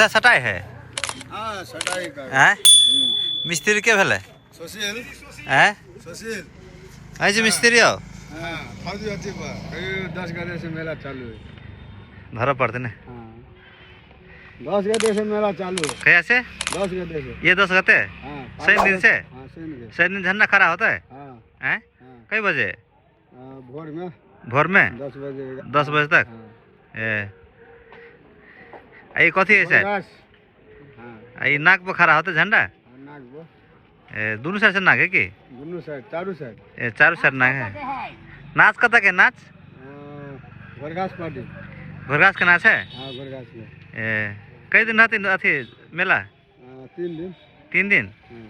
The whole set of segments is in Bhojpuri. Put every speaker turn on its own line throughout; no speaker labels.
सटाई है
हाँ सटाई का
हैं मिस्त्री के भेले
सुशील
हैं
सुशील
आई जे मिस्त्री हो
हाँ फालतू अच्छी बात करीब 10 गते से मेला चालू है
धर पड़ते ने
हाँ 10 गते से मेला चालू है
कैसे
10 गते से
ये 10 गते
हाँ
सही दिन से
हाँ सही
सही दिन झंडा खड़ा होता है
हाँ
हैं
हाँ
कई बजे
भोर में
भोर में
10 बजे
10 बजे तक
हाँ
ए आई कथी है सर
हाँ
आई नाक पर खड़ा होता झंडा
नाक वो
ए दोनों साइड से नाक है कि
दोनों साइड चारों साइड
ए चारों साइड नाक है नाच कता के नाच
घरघास पार्टी
घरघास के नाच है
हाँ घरघास में
ए कई दिन रहती अथी मेला
3 दिन
3 दिन
हाँ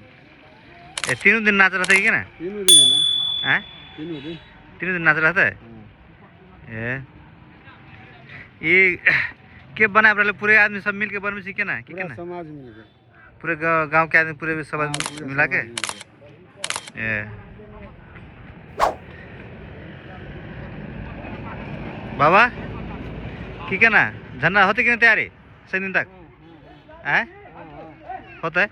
ए तीनों दिन नाच रहता है कि ना
तीनों दिन है ना
हैं
तीनों दिन
तीनों दिन नाच रहता है
हाँ
ये के बना रहे पूरे आदमी सब मिल के बन में सीखे ना कि
पूरा
ना
समाज मिल गया
पूरे गांव के आदमी पूरे सब
हाँ,
आदमी
पूरे
मिला के
समाज मिल गया।
ए बाबा ठीक है ना झंडा होते कि नहीं तैयारी सही दिन तक हैं होता है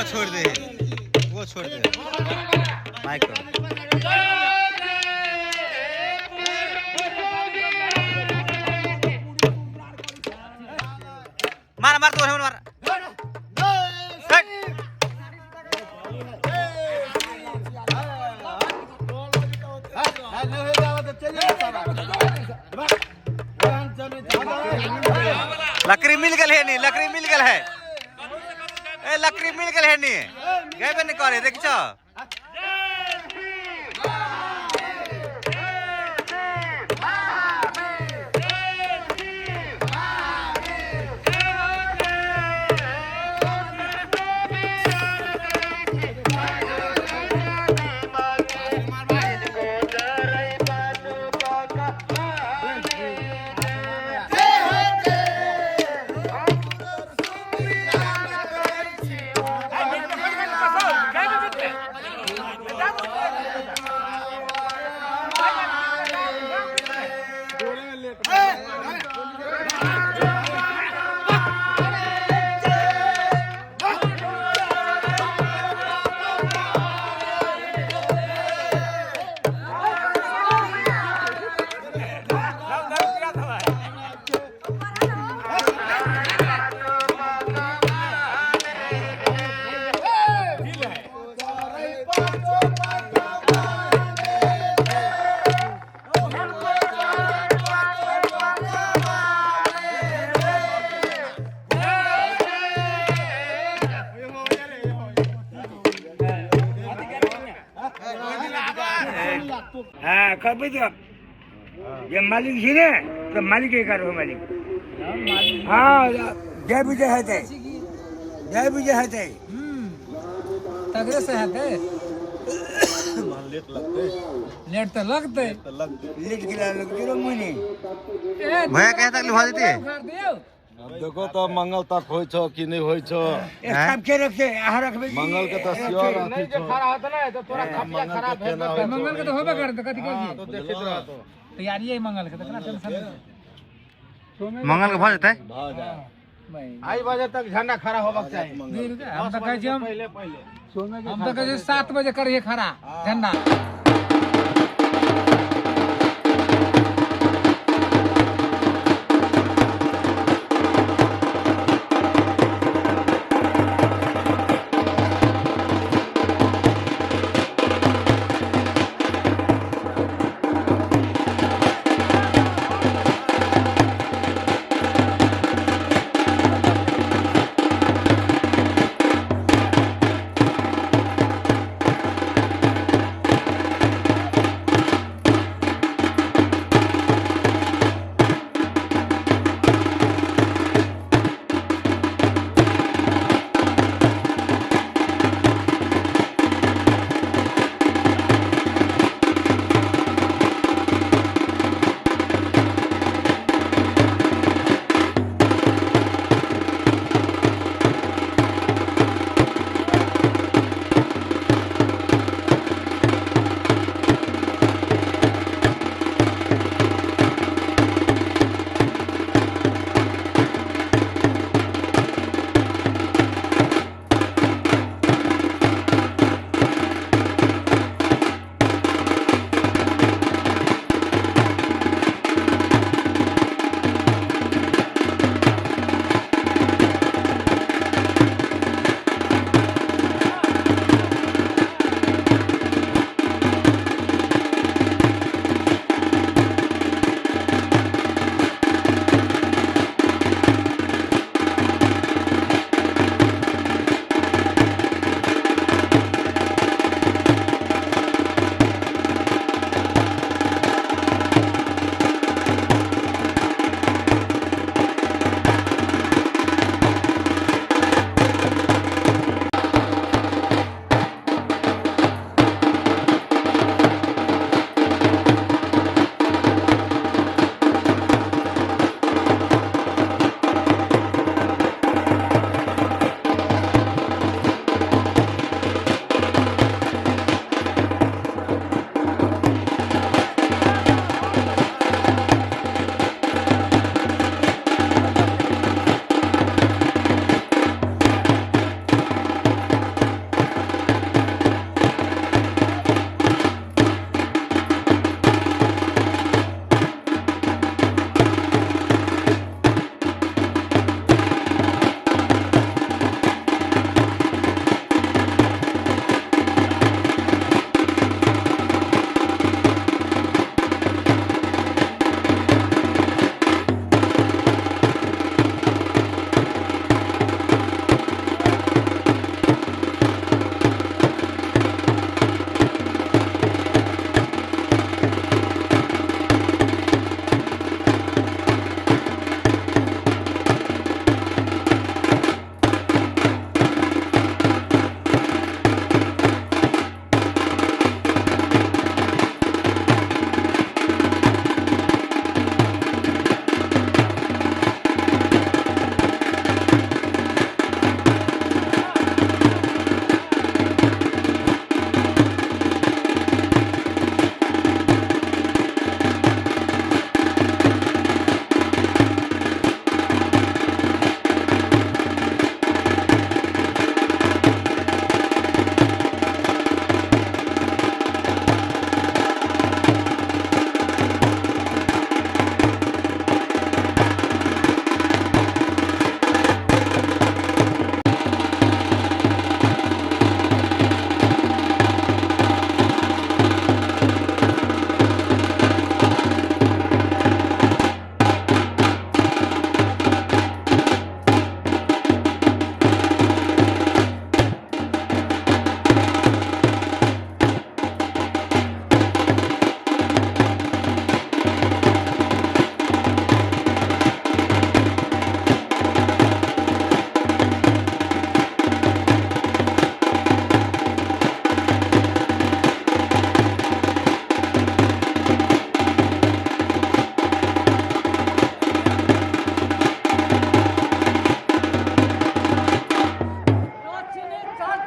वो छोड़ दे, वो छोड़ दे माइक को। मार मार तो मार। लकड़ी मिल गल है नी, लकड़ी मिल गल है, ए लकड़ी मिल गल है नी, गए बे नहीं करे देख छो।
हाँ कभी तो ये मालिक ही ने तो मालिक ही करो मालिक। हाँ जय विजय है ते, जय विजय है ते।
तगड़े से है ते लेट तो लगते
लेट गिरा लोग चलो मुनी।
भैया कहे तक लिखवा देती है।
अब देखो तो मंगल तक होई छो कि नहीं होई छो।
एक काम के रखे आह रखबे
मंगल के तो सियोर आथी छो।
खरा होता ना तो थोड़ा खपिया खराब है मंगल के तो होबे कर तो कथि कर
तो देखित रहा तो
तैयारी है मंगल के तो कितना टेंशन है।
मंगल को भज देते
भाग जा।
आई बजे तक झंडा खड़ा होबक चाहिए। हम तो कहे हम
पहले
हम तो कहे 7 बजे करिए खड़ा झंडा।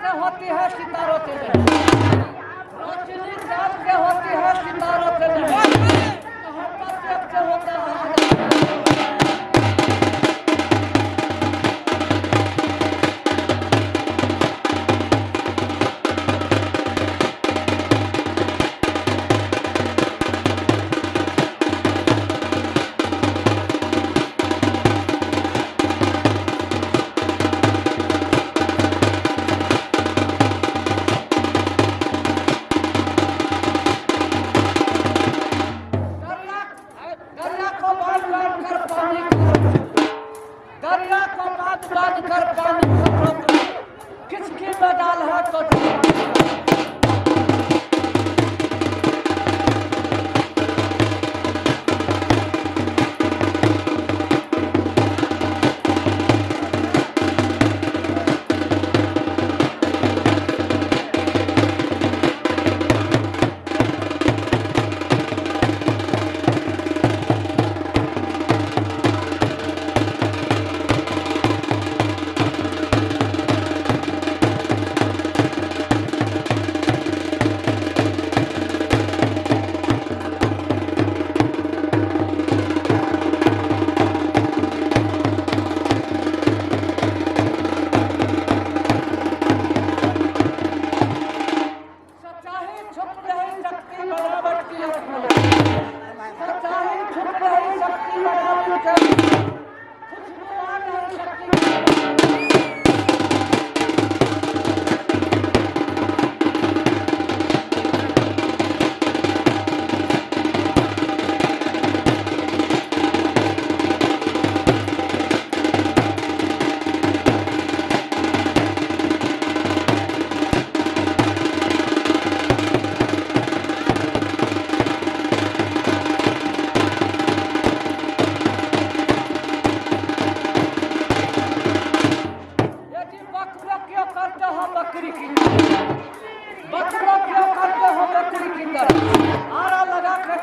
से होती है सितारों से नहीं, रोशनी चाँद से होती है सितारों से नहीं, मोहब्बत से होता है। दरिया को बांध कर पानी दरिया को बांध कर पानी किसकी मजाल है तो सच्चाई छुप नहीं सकती बनावट की आंखों में, सच्चाई छुप नहीं सकती बनावट के खुशबू आ नहीं सकती। यदि बकरा क्यों करते हो बकरी की बकरा क्यों करते हो बकरी की तरह आरा लगा के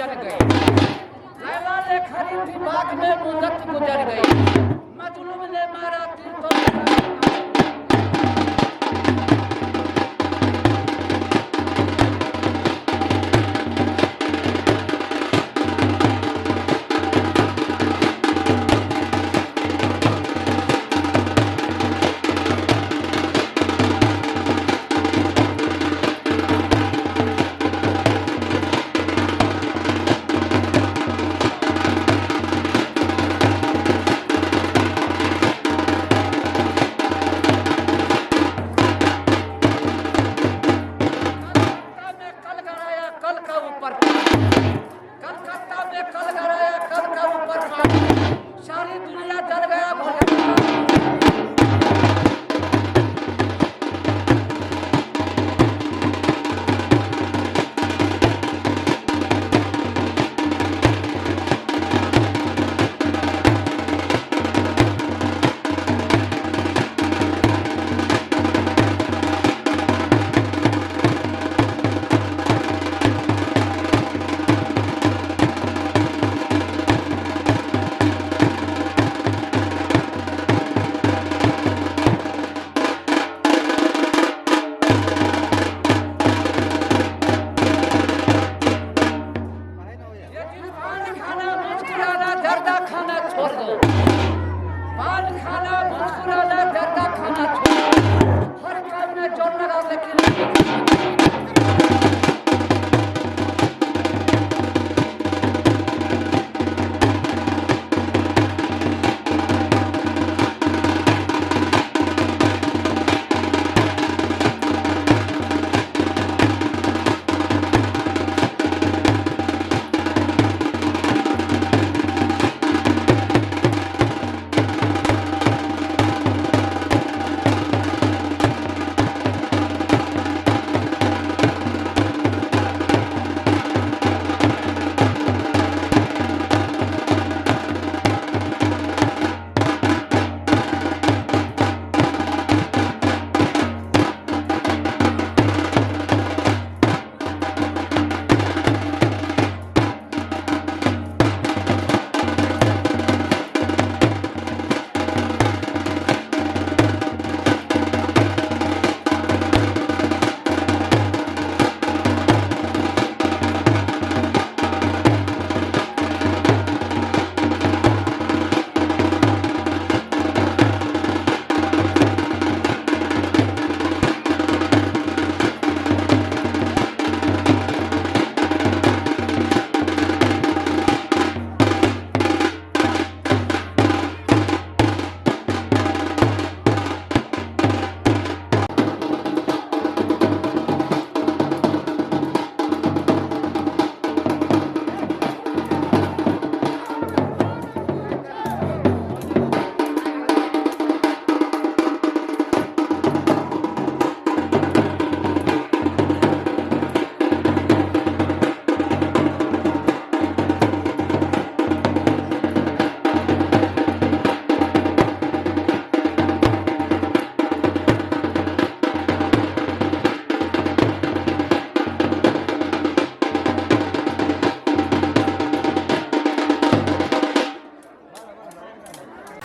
जल गई। लैला ने खरीदी बाग में मुद्दत गुजर गई। मजलूम ने मारा तीर तो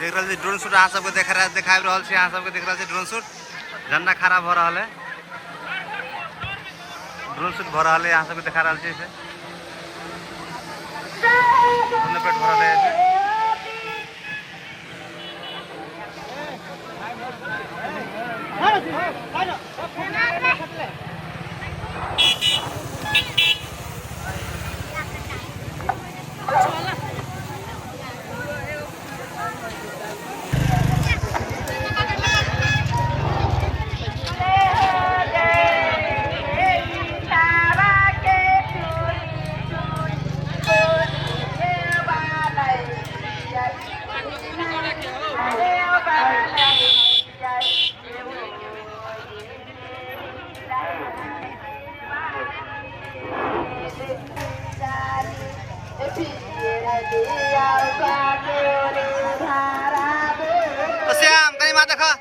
देख रहा ड्रोन शूट अहाँ सबके देखा रहल छी। अहाँ सबके देख रहा ड्रोन शूट झंडा खड़ा भ रहा है। ड्रोन शूट भ रहा है अहाँ सबके देखा रहल छी। इसे पेट भ रहा है। श्याम कहीं माता खा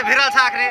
भिरल छ आखिरी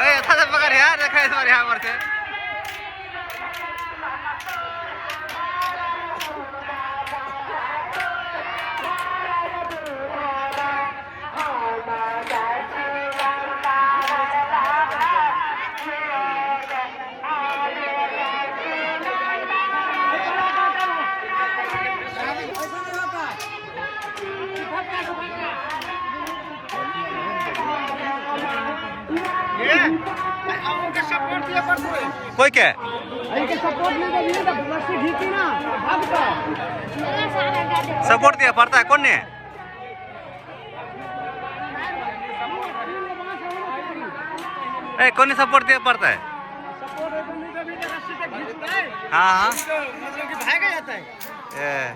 अरे यथा से पकड़ यार, देखा इस बार यहाँ पर से कोई क्या सपोर्ट दिया पड़ता है कौन ने? ए कौन ने सपोर्ट दिया पड़ता है? हाँ हाँ
मतलब कि भागा जाता है
ए,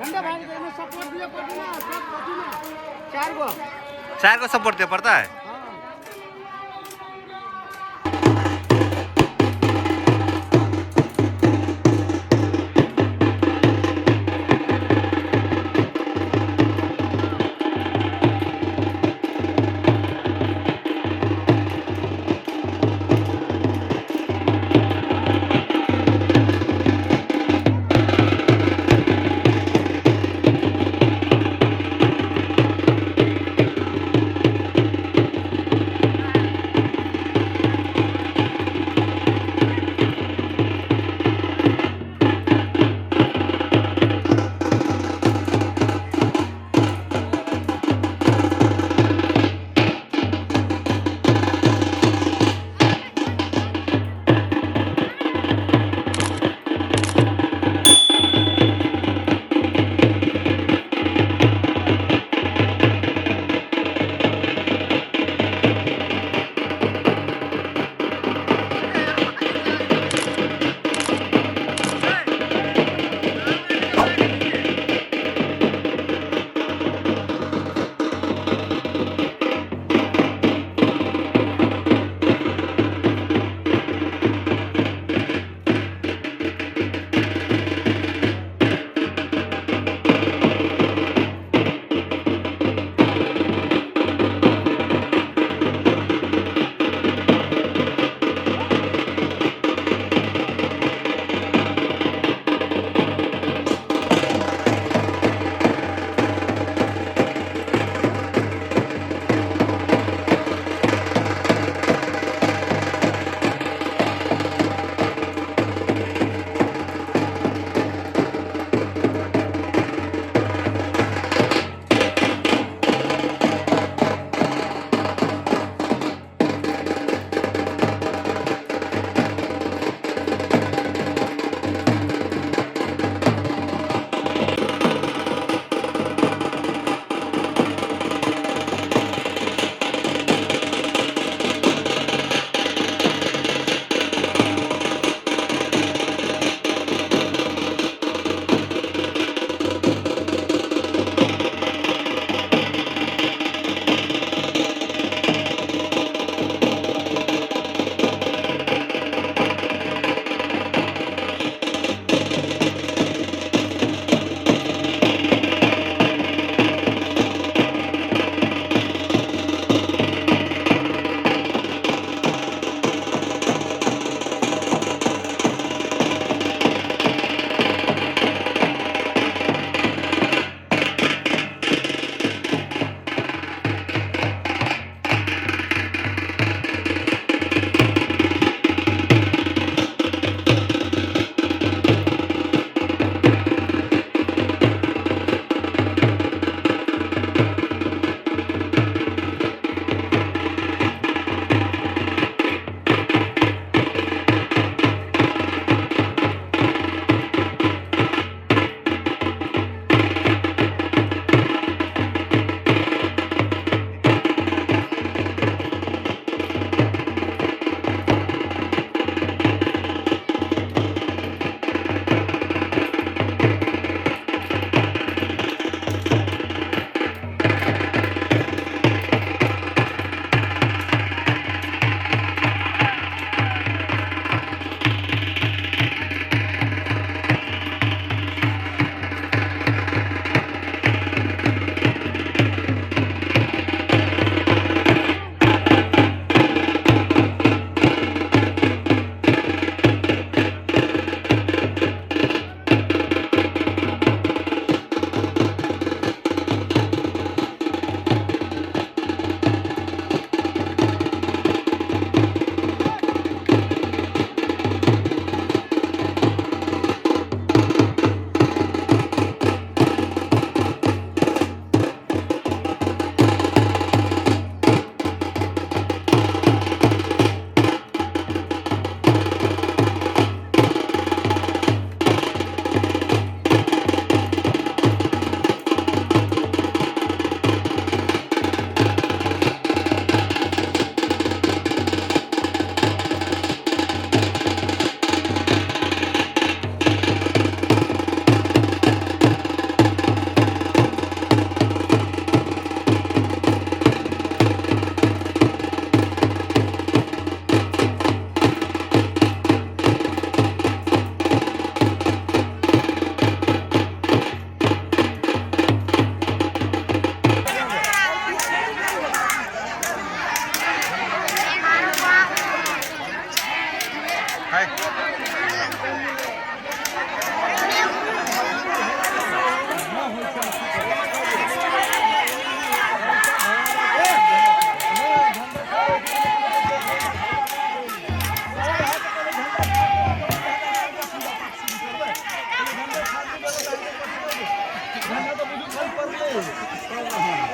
झंडा भाग जाता है सपोर्ट दिया पड़ती ना सब पति ना
4 को सपोर्ट दिया पड़ता है।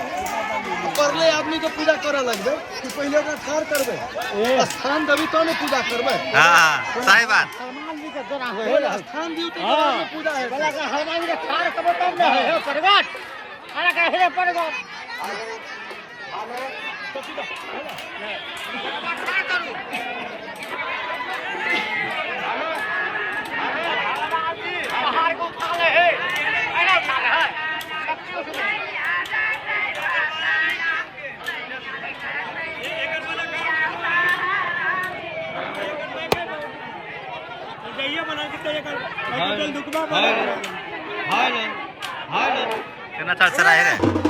परले आदमी के पूजा करे लगबे कि पहले ओकरा ठार करबे स्थान देबी तो ने पूजा करबे
हाँ सही बात।
हनुमान जी के जोड़ा है स्थान दी तो पूजा है बोला का हनुमान जी के ठार करबे तब ना है परगट अरे का है परगट बाहर को उठा ले है ऐना उठा रहा है
कितना चर्चा है रे।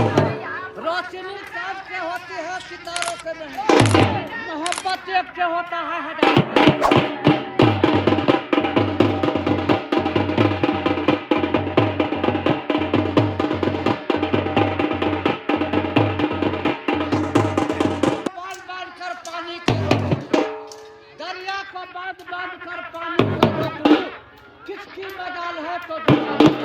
रोशनी चाँद से होती है सितारों से नहीं मोहब्बत एक से होता है हजार बांध बांध कर पानी को रोको दरिया को बांध बांध कर पानी को रोको किसकी मजाल है तो दुनिया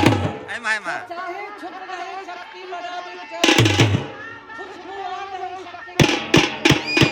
चाहे छुप रहे शक्ति मनाविल के खुशबू आ रही शक्ति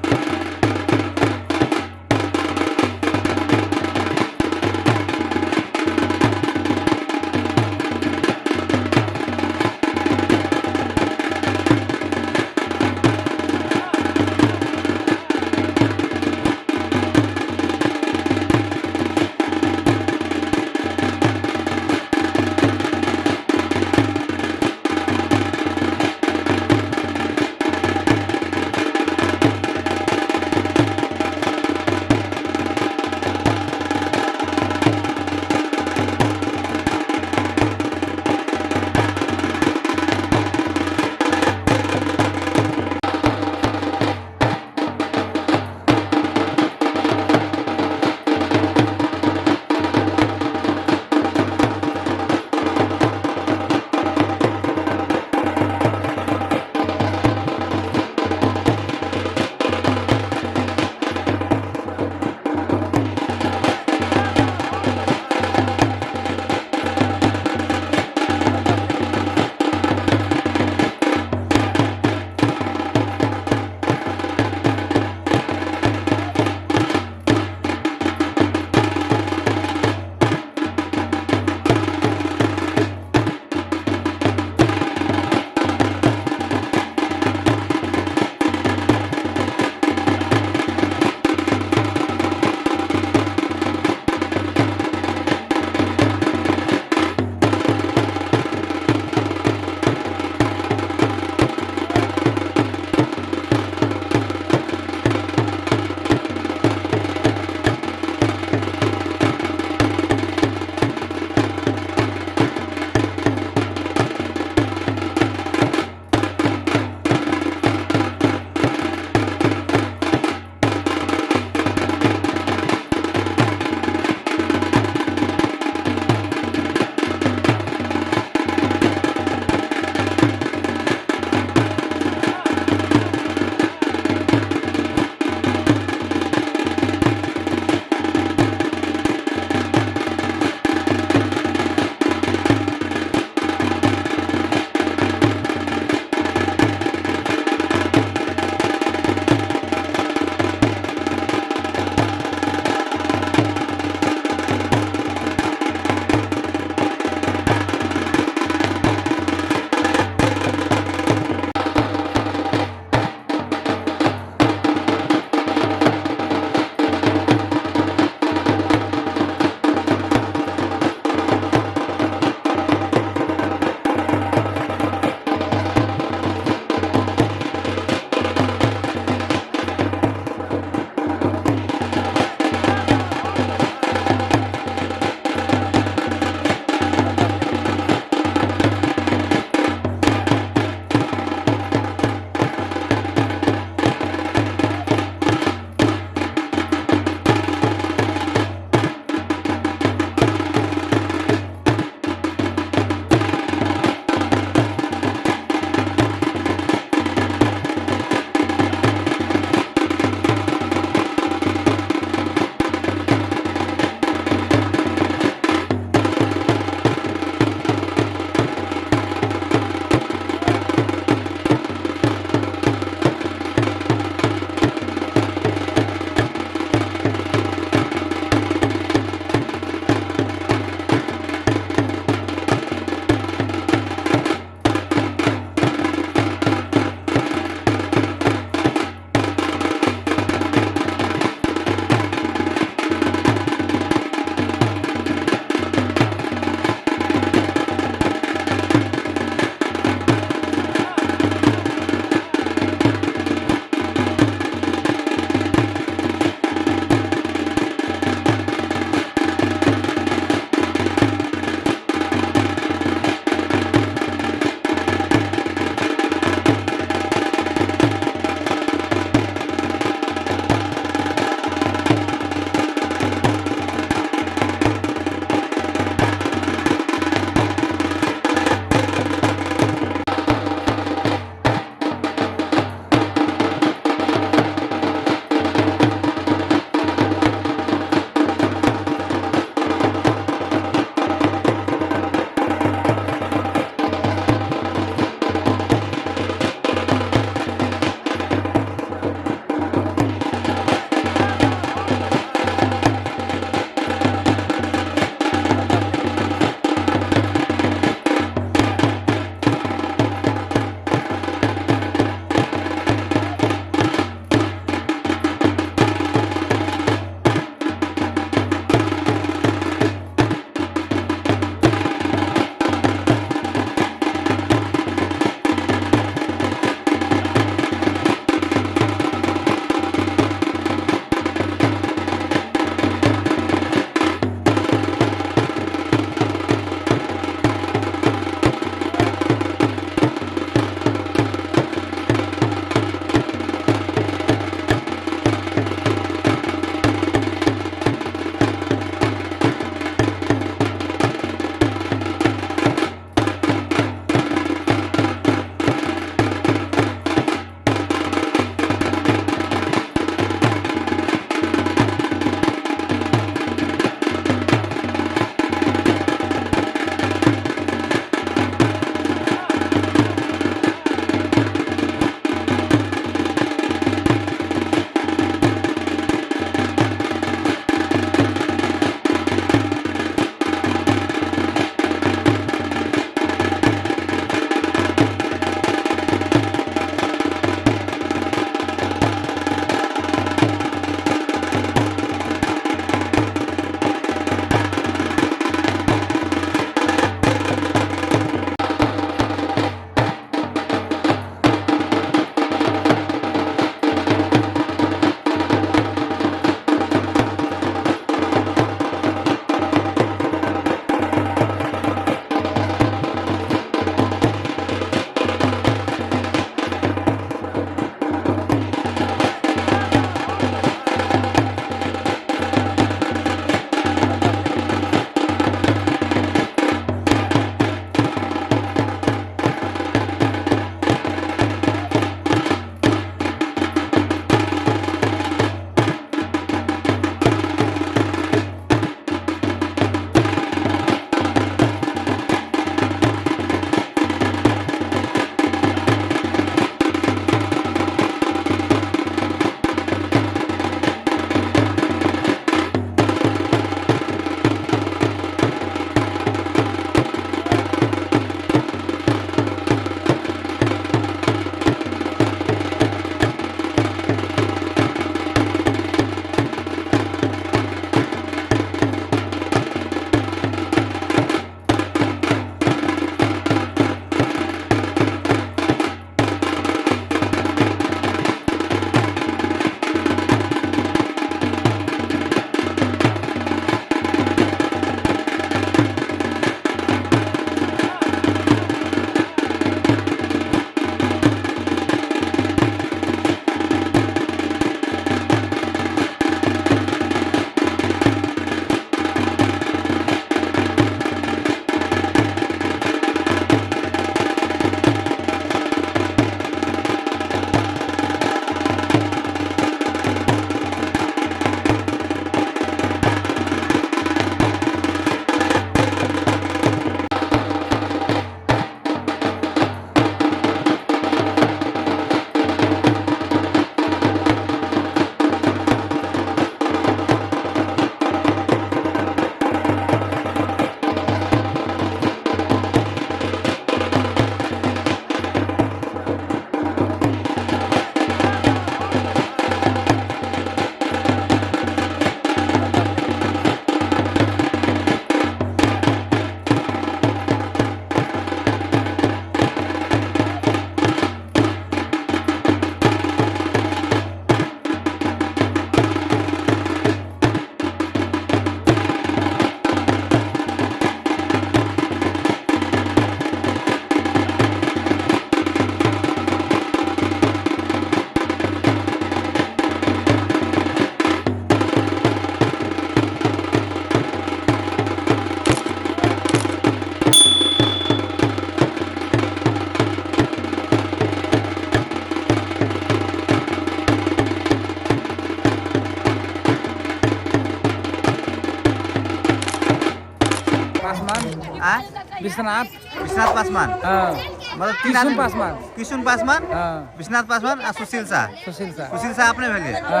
हाँ
विश्वनाथ।
विश्वनाथ पासवान,
हाँ
मतलब 3
किशुन
आदमी।
पासवान।
किशुन पासवान,
हाँ
विश्वनाथ पासवान आ सुशील शाह।
सुशील शाह।
सुशील शाह अपने भेलिए।
हाँ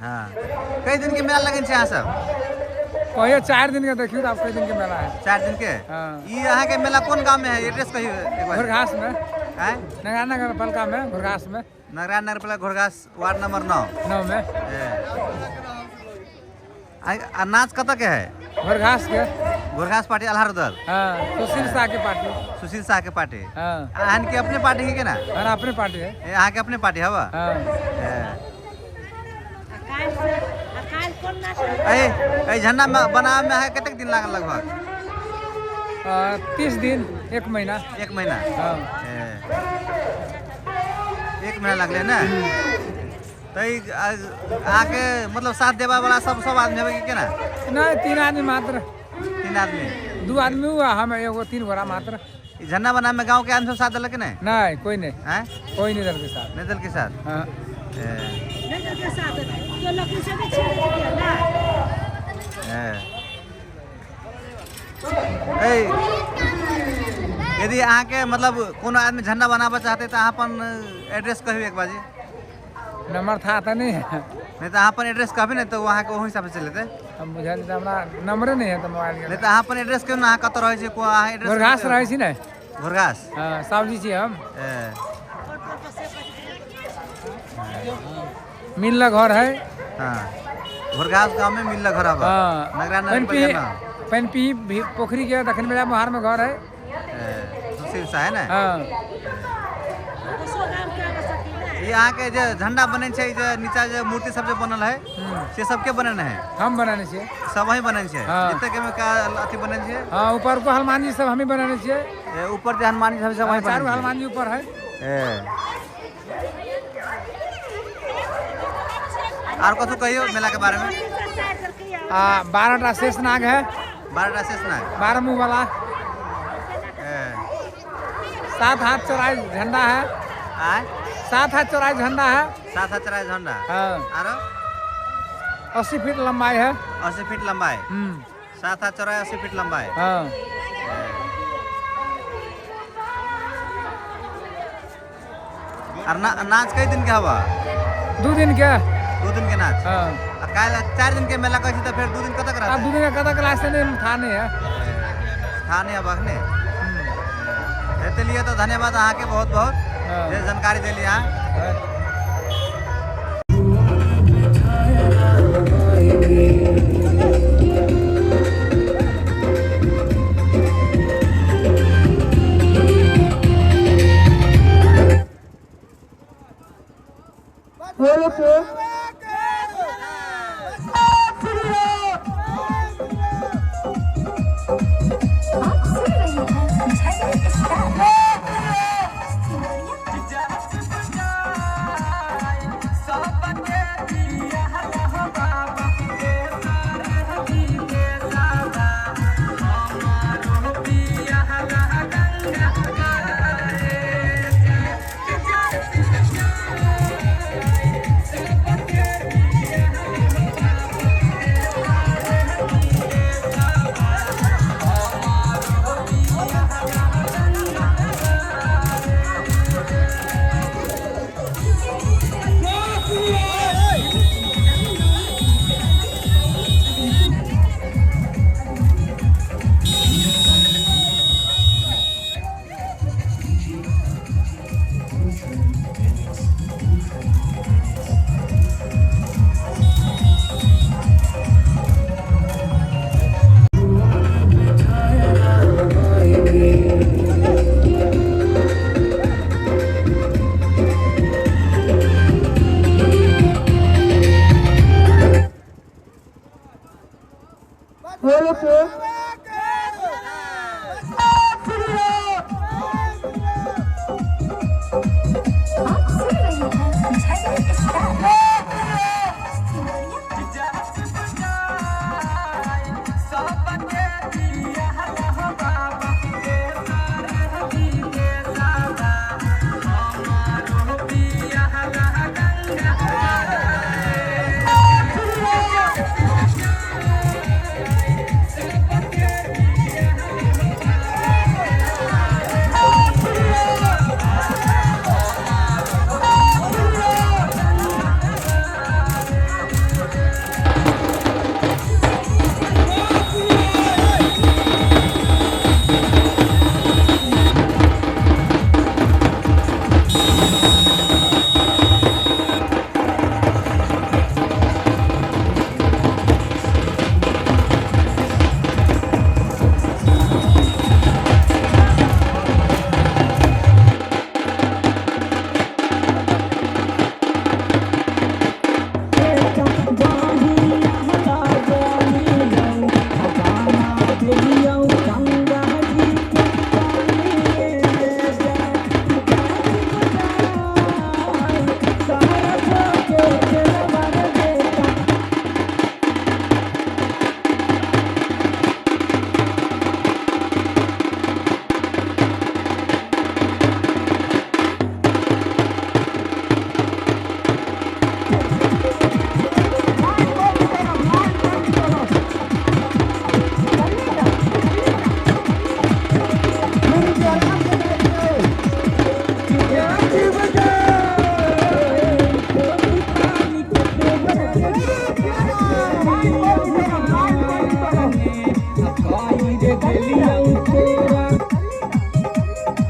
हाँ कई दिन के मेला लगन छै यहाँ सब?
कहियो 4 दिन का देखियो आप कई दिन के मेला है।
4 दिन के।
हाँ।
ये यहाँ के मेला कौन गांव में है? एड्रेस कहियो एक बार।
घोरघास में,
हैं?
नगर नगर पालिका में, घोरघास में,
नारायण नगर पालिका घोरघास वार्ड नंबर 9
में।
आ नाच कत के है?
घोरघास के।
घोरघास पार्टी अल्हार दल।
हाँ सुशील शाह के पार्टी।
सुशील शाह के पार्टी।
हाँ
अहाँ के अपने पार्टी के ना?
और अपने पार्टी है।
अहाँ के अपने पार्टी हवा?
हाँ
ए झंडा में बनावे में है कतेक दिन लागल लगभग?
30 दिन, 1 महीना।
1 महीना।
हाँ
1 महीना लगले ना? तो आके मतलब साथ देवा वाला सब आदमी है कि ना?
नहीं 3 आदमी मात्र।
3 आदमी।
2 आदमी हुआ, हम एगो 3 घोड़ा मात्र।
ई झंडा बनावे में गांव के आदमी सब साथ दिलक नहीं?
नहीं कोई नहीं,
हैं?
कोई नहीं दल के साथ।
नहीं दल के साथ।
हाँ
यदि अहाँ के मतलब कोनो आदमी झंडा बनाबे चाहते तो अहाँ अपन एड्रेस कहियो एक बाजी।
नंबर था तो नहीं है।
नहीं तो अहाँ अपन एड्रेस कहबे नहीं तो वहाँ के वही हिसाब से चलेते।
अब बुझल तो हमरा नंबरे नहीं है तो मोबाइल
नहीं
के।
तो अहाँ अपन एड्रेस कहू ना, अहाँ कत रहे छी को अहाँ एड्रेस
घोरघास रहे छी ने।
घोरघास।
हाँ सावजी छी हम। मिलना घर है।
हाँ घोरघास गांव में मिलना घर हवा।
हाँ
नगरा नगर
पनपी पोखरी के दक्षिण में मोहार में घर है।
सुशील शाह है ना?
हाँ
ये यहाँ के जो झंडा बने छे, जो नीचा जो मूर्ति सब जो बनल है से सबके बनल है?
हम बनाने छिए।
सब वही बनल छे?
हाँ।
जितने के में का अथी बनल छे?
हाँ ऊपर को हनुमान जी सब हम ही बनाने छिए।
ऊपर जो हनुमान जी सब वही बनल
4
छे?
हनुमान जी ऊपर है।
और कथु कहियो मेला के बारे में?
12टा शेष नाग है।
12टा शेष नाग।
12 मुँह वाला। 7 हाथ चौड़ाई झंडा है। 7 हाथ चौड़ाई झंडा है।
7 हाथ चौड़ाई झंडा।
हाँ
आरो
80 फीट लंबाई है।
80 फीट लंबाई। 7 हाथ चौड़ाई 80 फीट लंबाई।
हाँ
और नाच कई दिन के हवा?
2 दिन के।
2 दिन के नाच।
हाँ
काल 4 दिन के मेला कहै छी तो फिर 2 दिन कतक
अब
रहते?
2 दिन का कतक क्लास नहीं था नहीं है।
थाने अब अखने एते लिए तो धन्यवाद अहाँ के बहुत बहुत जे जानकारी देली अहाँ।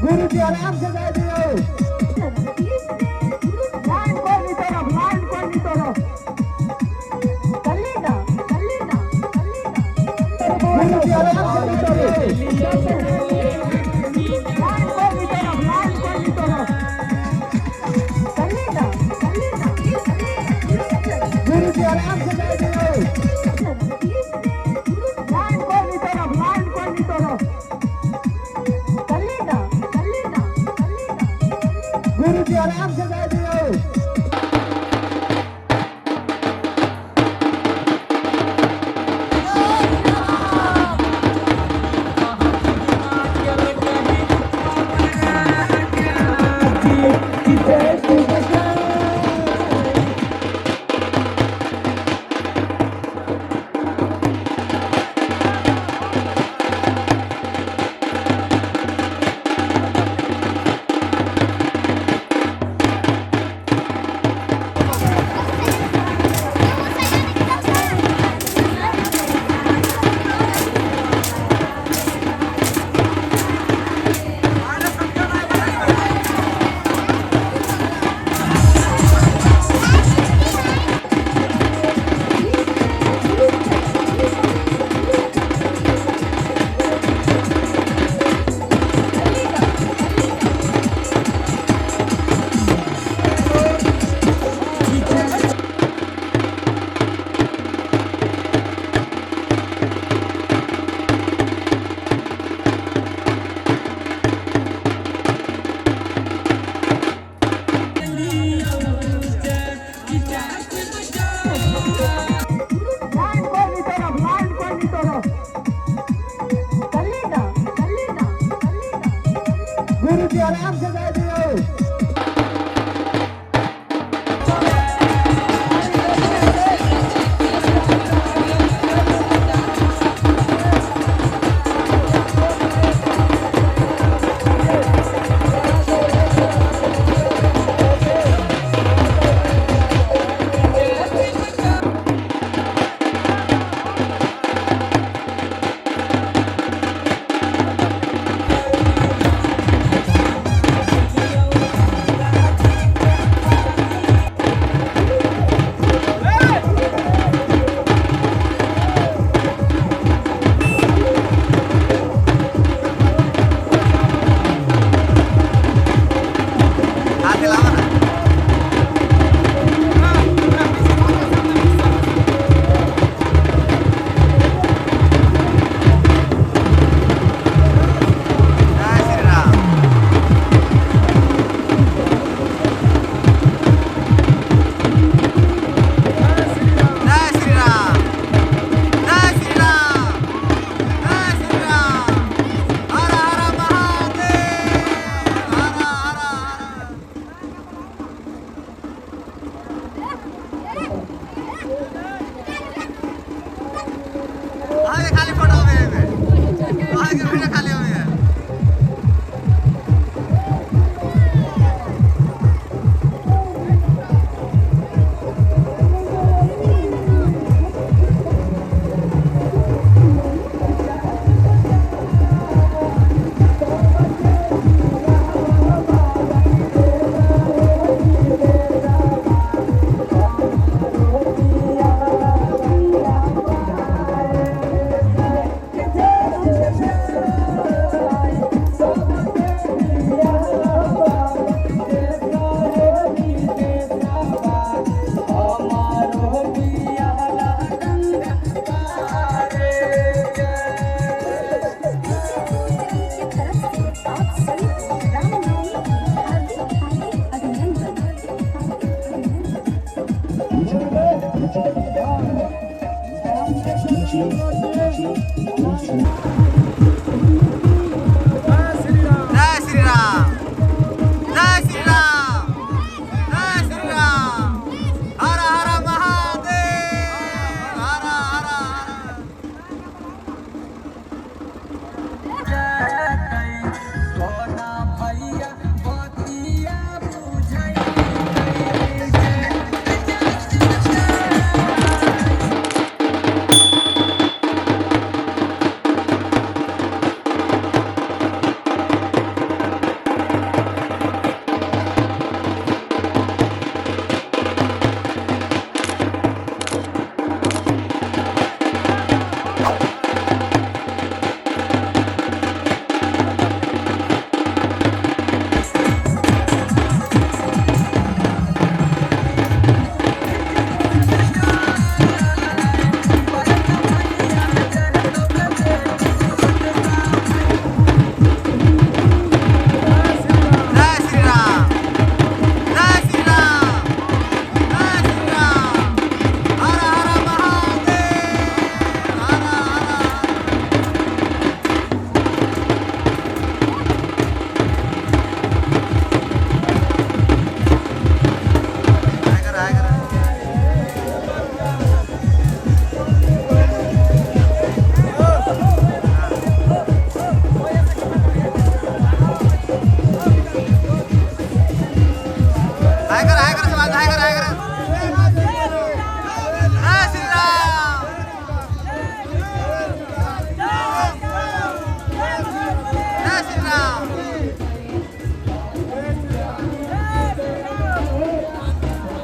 गुरु जी आराम से जा दियो लाइन कोई तरफ चलेगा गुरु जी आराम से जा दियो लाइन कोई तरफ चलेगा गुरु जी आराम से जा दियो लाइन कोई तरफ गुरु जी आराम से जा दियो गुरु जी आराम से जा दियो
खाली फोटो वीडियो खाली हो गया
भैया
हाय कर समाज हाय कर जय श्री राम जय श्री राम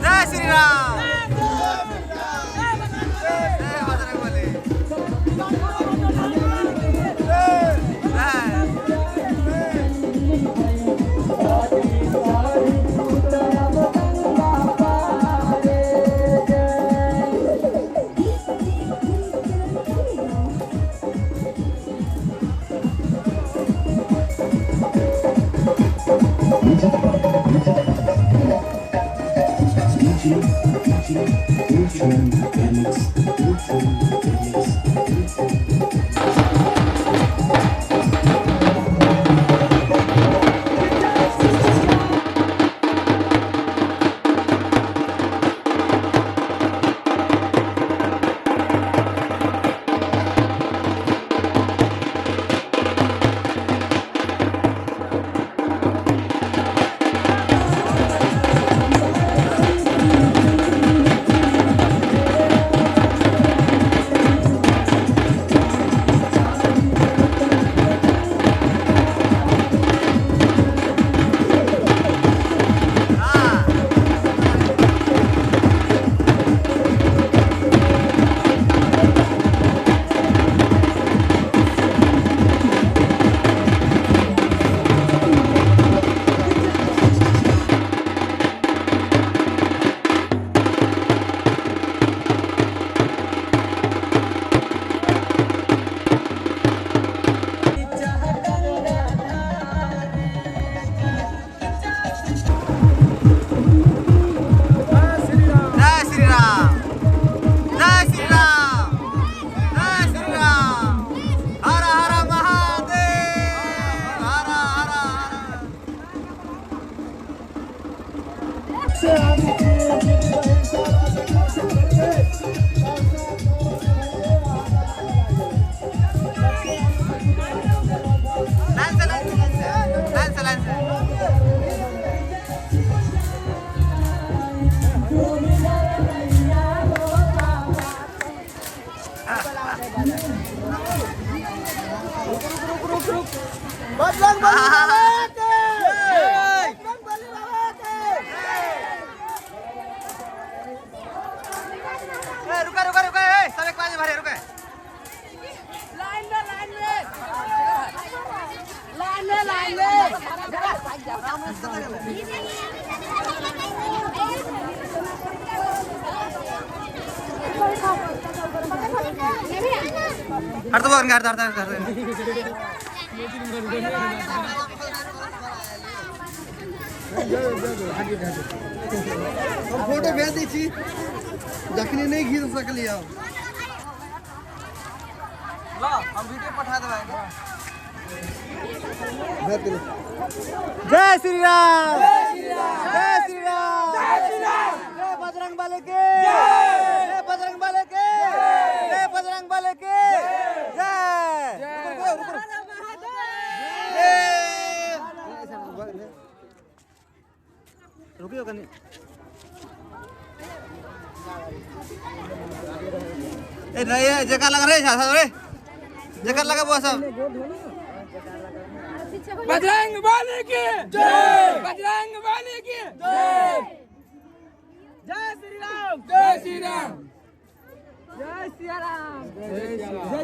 जय श्री राम जय बजरंगबली रुका रुका रुका सब एक बार भरे रुका हर तो हर
फोटो भेज दी छी जखनी नहीं घिर सकलिए
हम वीडियो पठा देबै
जय श्री राम जय श्री राम जय श्री राम जय श्री राम जय बजरंगबली के जय बजरंगबली के जय बजरंगबली के रुकियो कनी ए नहीं है जगह लगा रे साथ रे जगह लगा वो सब
बजरंगबली की जय बजरंगबली की जय
जय श्री राम
जय श्री राम
जय श्री राम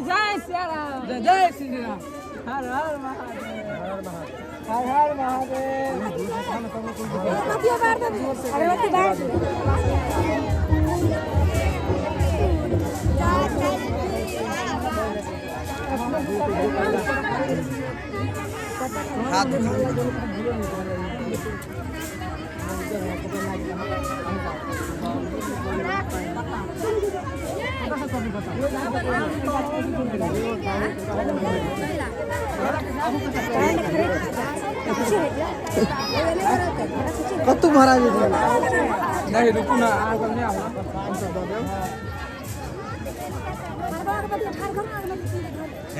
जय श्री राम जय श्री राम हर हर महादेव हर हर महादेव अगरबत्ती बार
हाथ
कत्तू महाराज
नहीं रुकू ना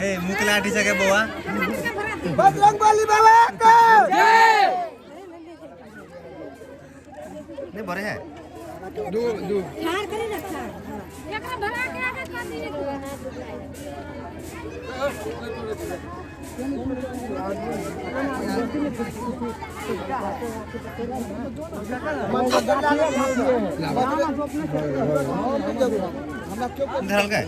ए मुकलाठी सके बुआ
बजरंगबली बाबा का जय
नहीं भरे हैं
दो दो
इधर हल्का है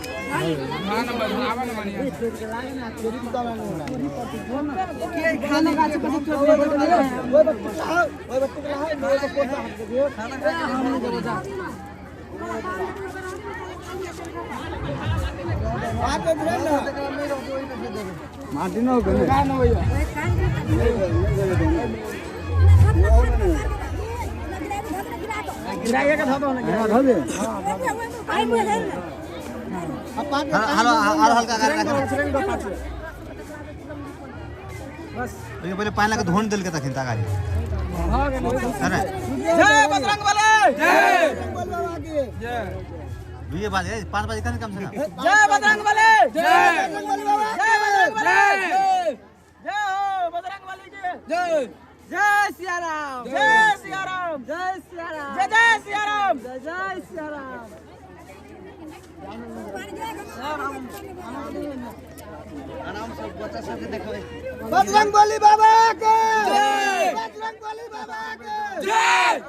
हेलो हल्का पहले पानी लगा धोन दिल के तक हिंता गाड़ी अरे
जय बजरंग बली
ये बात है 5 बजे का कम से कम
जय बजरंग बली जय बजरंग बली जय हो बजरंग बली की जय जय सिया राम जय सिया राम जय सिया राम जय जय सिया राम जय जय सिया राम
बजरंग बली बाबा के
जय
बजरंग बली बाबा के
जय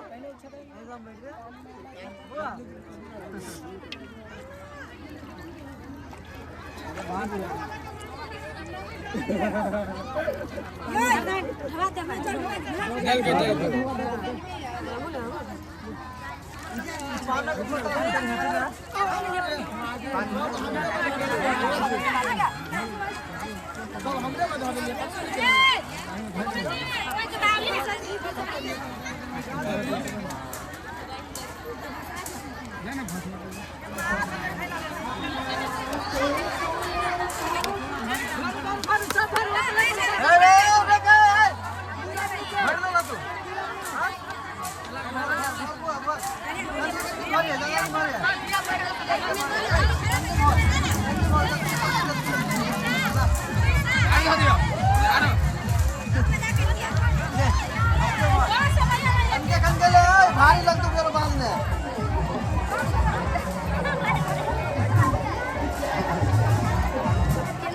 भारी लगता मेरे बाल में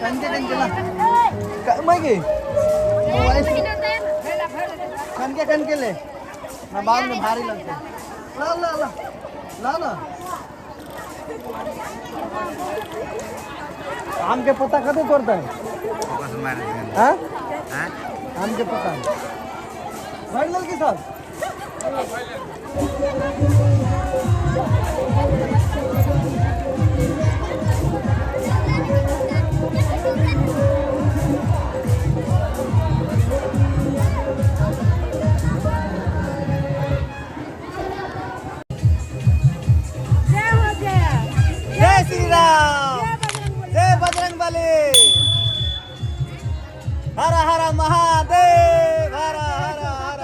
कंके मैगी कंके ले ना बाल में भारी लगता ला ला ला ला ला आम के पत्ता कदे तोड़ता है हाँ आम के पत्ता भाई लल के साथ जय श्री राम जय बजरंग बली हर हर महादेव हर हर हर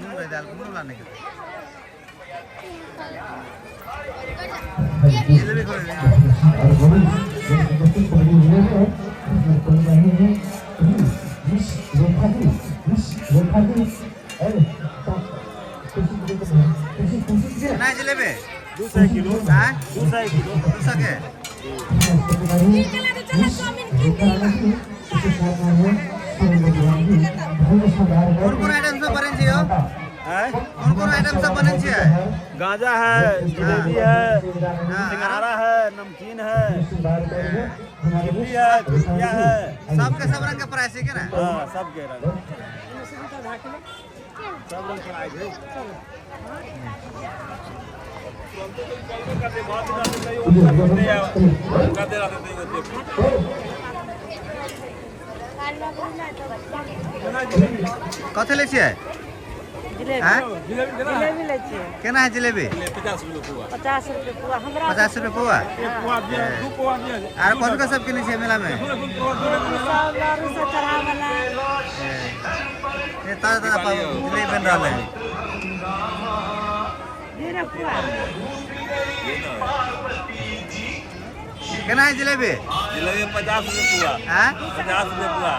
नून दाल को नून लाने के जलेबी खोल कितना जलेबी
200 किलो
हाँ
200 किलो
200 के कौन कौन आइटम सब बने छी हो कौन कौन आइटम सब बने छी
गांजा है, जलेबी है, सिंघाड़ा है, नमकीन है, चिल्ली है, गुजिया है,
सबके सब रंग के प्राइस है के ना
हाँ सब के रंग सब रंग प्राइस है।
कथे ले छियै हाँ
जिलेबी ले छियै
केना है जलेबी
50 रुपए पुआ
50 रुपए पुआ हमरा
50 रुपए पुआ
पुआ दिया, दू पुआ दिया।
और कौन का सब किने छियै मेला में
लारू से चढ़ा वाला
ये ताजा ताजा जलेबी बन रहा है
धीरे पुआ
केना है जलेबी
जलेबी 50 रुपए पुआ
हाँ
50 रुपए पुआ।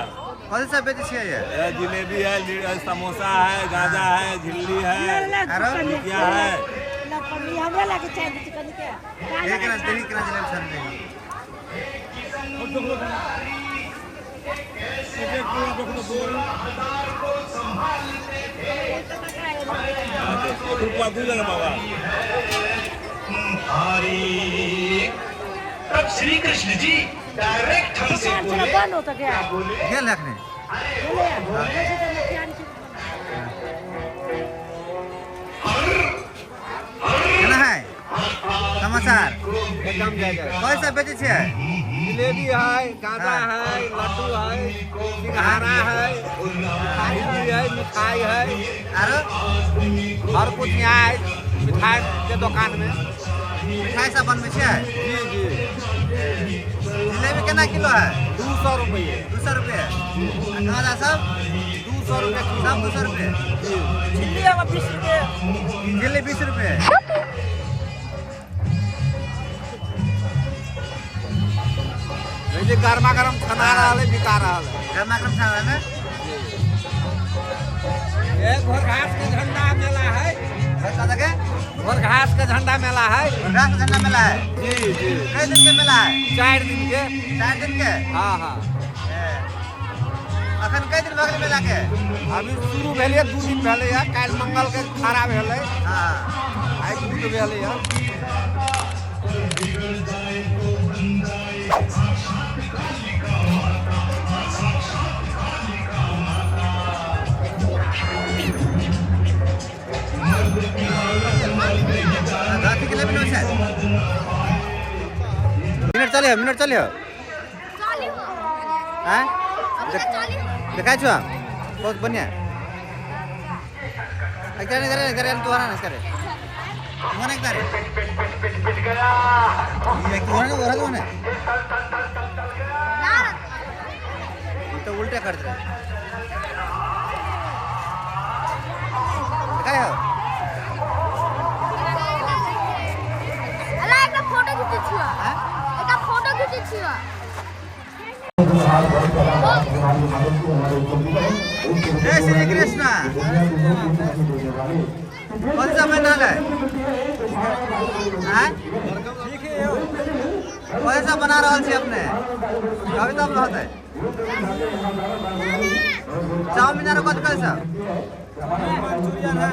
कौन सा बेचे छियै ये
जिलेबी है, समोसा है, गांजा है, झिल्ली है, गुजिया है।
लपनी हमरा लागे चाहिए चिकन के
ये केना देही केना जलेबी छन दे
पुआ दू जगह बाबा
तब श्री कृष्ण जी डायरेक्ट हमसे
चलो बंद हो तो गया
गेल रखने
बोले वैसे तो मैं क्या नहीं
केना है समाचार
एकदम जाएगा
कैसा बेचे छियै
जलेबी है गांजा है लड्डू है सिंघाड़ा है झिल्ली है मिठाई है
आरो
हर कुछ यहाँ है मिठाई के दुकान में
मिठाई सब बनबै छियै
जी जी
जलेबी केना किलो है
200 रुपये
200 रुपए गांजा सब
200 रुपये
सब 200 रुपए
चिल्ली है 20 रुपए
जिले 20 रुपए
जे गर्मा गर्म खाना रहा है बिका रहा है
गर्मा गर्म खाना है ना
ये घोरघास के झंडा मेला है
बता के
घोरघास के झंडा मेला है
रात झंडा मेला है
जी जी
कई दिन के मेला है
4 दिन के
4 दिन के
हाँ हाँ
अखन कई दिन भगल मेला के
अभी शुरू भेलै 2 दिन भेलै है काल मंगल के खड़ा भेलै
हाँ
आइ बुध भेलै है
रात के लिए मिनट है मिनट चलियो हैं देखा छो बहुत बढ़िया करे करे करे तोरा ना करे मन एक करे ये तोरा ने ओरा कोने तो उल्टे कर दे देखा हो जय श्री कृष्ण कौन सा पंडाल है कौन सा बना रहा छी अपने कभी तब होता है चाउमीन और कौन कैसा मंचूरियन है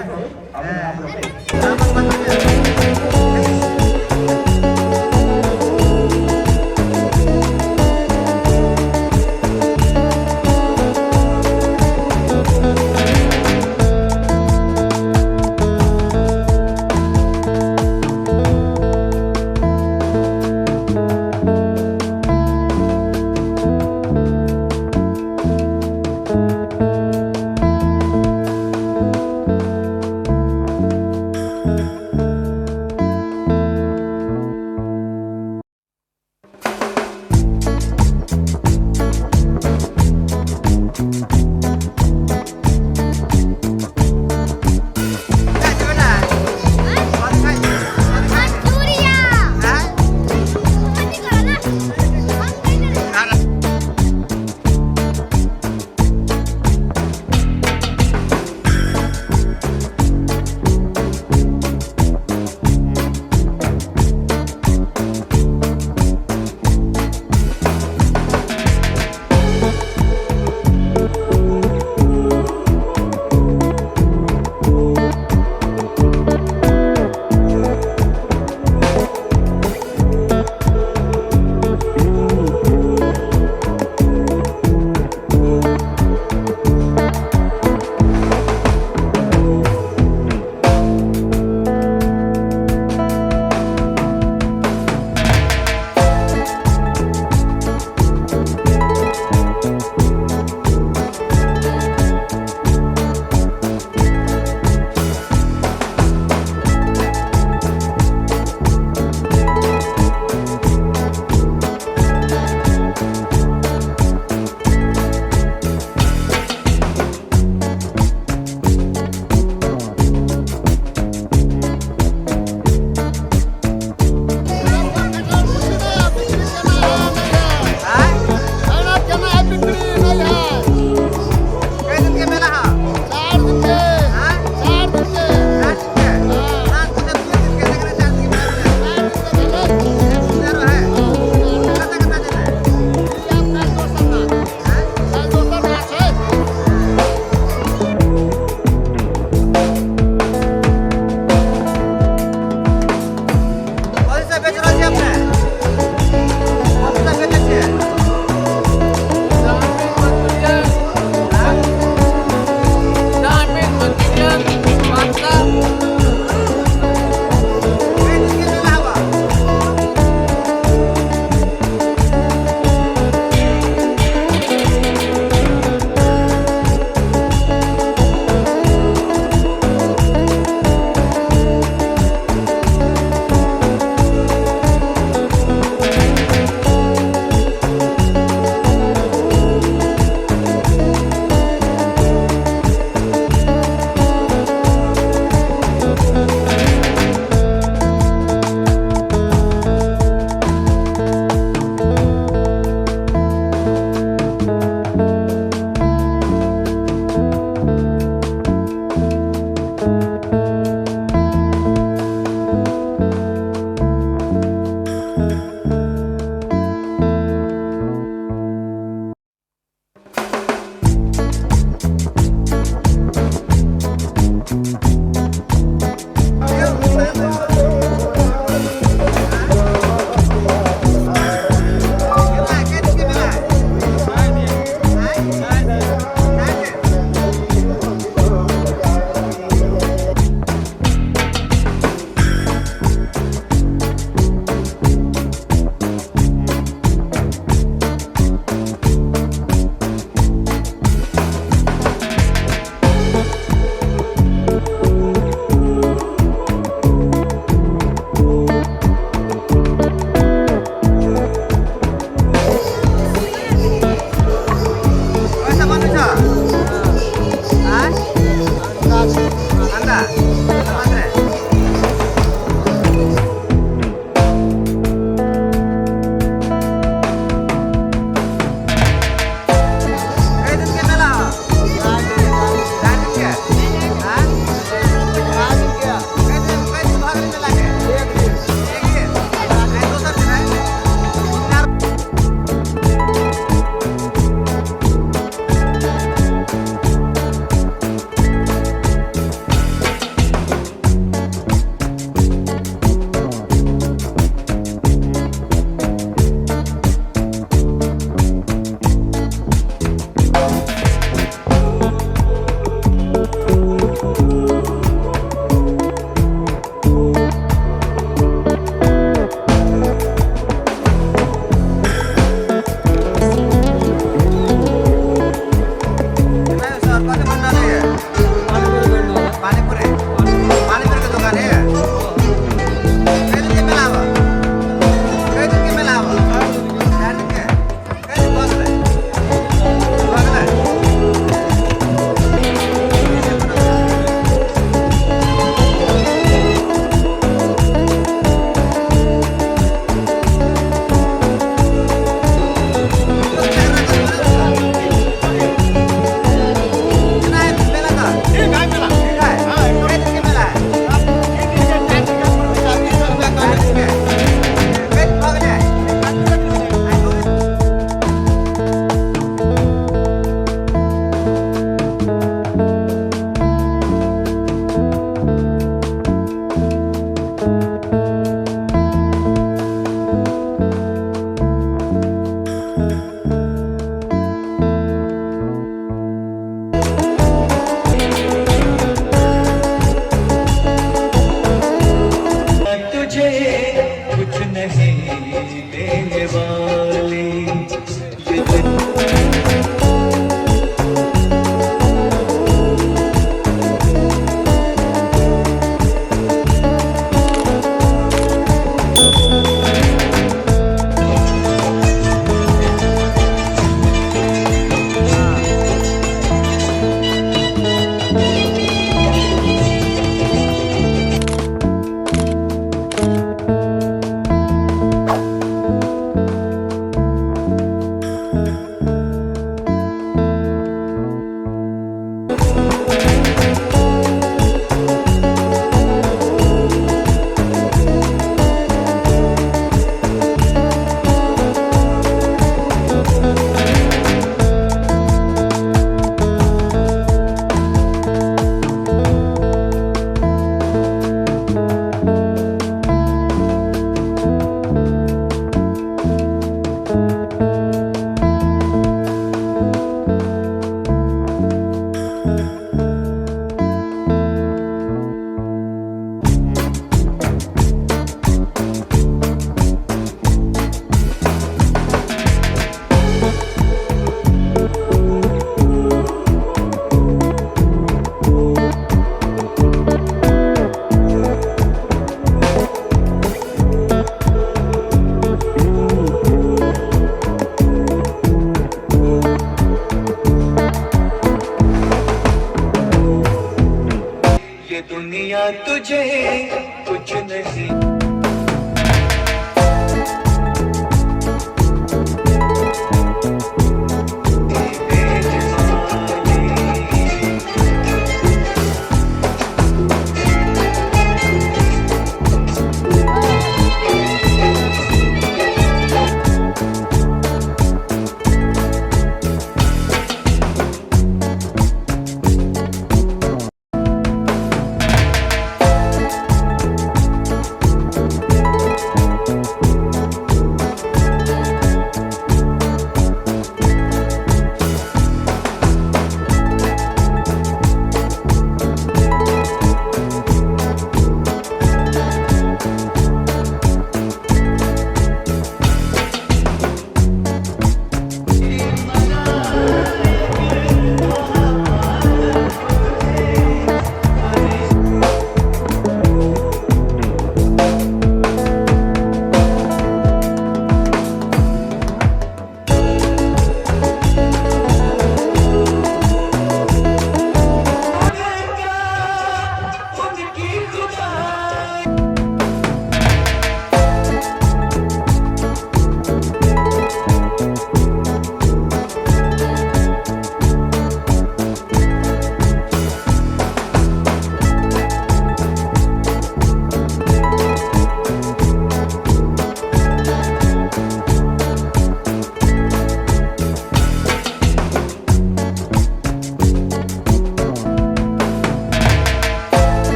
मुझे कुछ नहीं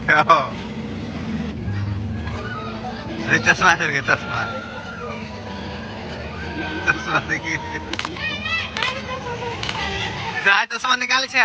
Oh. Ini चश्मा है चश्मा चश्मा देखिए चश्मा निकाले छे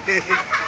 Hehehe